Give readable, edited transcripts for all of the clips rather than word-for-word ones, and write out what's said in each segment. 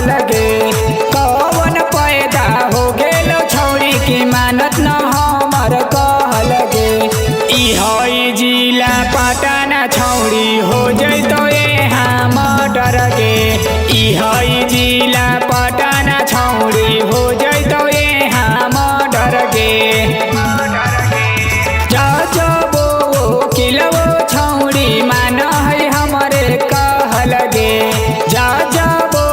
लगे कौन पैदा हो गेलो छौड़ी की मानत न हमर कह लगे। ई हई जिला पटना छौड़ी हो जैतो यहाँ मर्डर गे। ई हई जिला पटना छौड़ी हो जैतो यहाँ मर्डर गे। जजबो किलबो छौड़ी मान है हमरे कह लगे। जजबो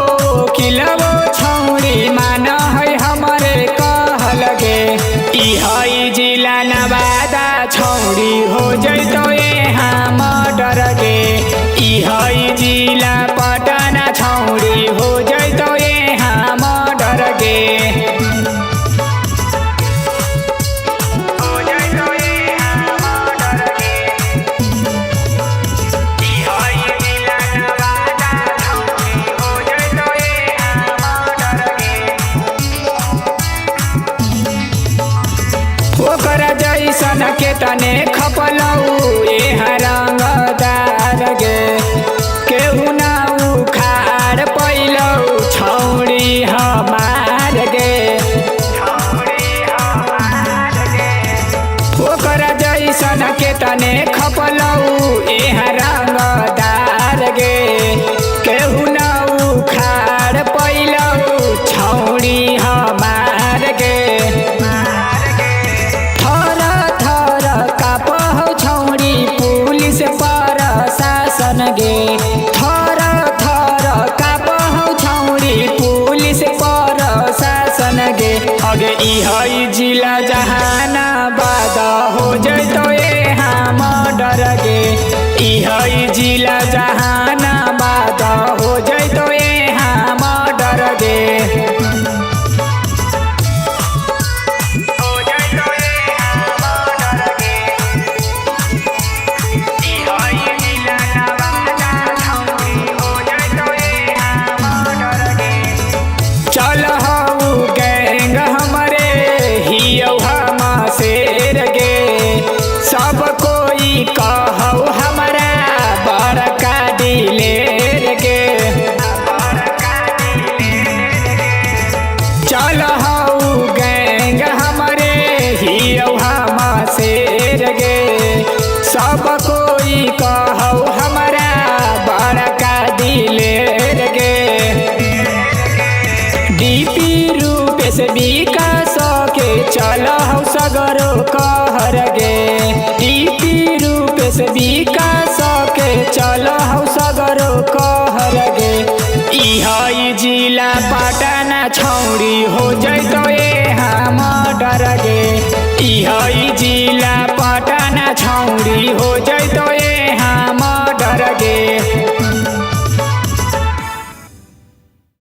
किलबो छौड़ी मान है हमरे कह लगे। ई हई जिला नवादा छौड़ी हो जैतो यहाँ मर्डर गे। ई हई जिला पटना छौड़ी हो जैतो यहाँ मर्डर गे। ओकर जैसन के तने खपलऊ यहाँ रंगदार गे। केहू ना उखाड़ पैलऊ छौड़ी हमार गे। ओकर जैसन के तने खपलऊ यहाँ रंगदार गे। केहू ना उखाड़ पैलऊ छौड़ी हमार गे। गे थर थर कापहौ छौड़ी पुलिस प्रशासन गे। अगे ई हई जिला जहानाबाद हो जैतो यहाँ मर्डर गे। ई हई जिला जहानाबाद हो जैतो यहाँ मर्डर गे। चल हऊ गैंग हमरे हियौ हम शेर गे। सब कोई कहौ हमरा बड़का दिलेर गे। चल हऊ गैंग हमरे हियौ हम शेर गे। सब कोई कहौ हमरा बड़का दिलेर गे। डीपी रूपेश विकास के चलहौ सगरो कहर गे। डीपी रूपेश विकास के चलहौ सगरो कहर गे। ई हई जिला पटना छौड़ी हो जैतो यहाँ मर्डर गे। ई हई जिला पटना छौड़ी हो जैतो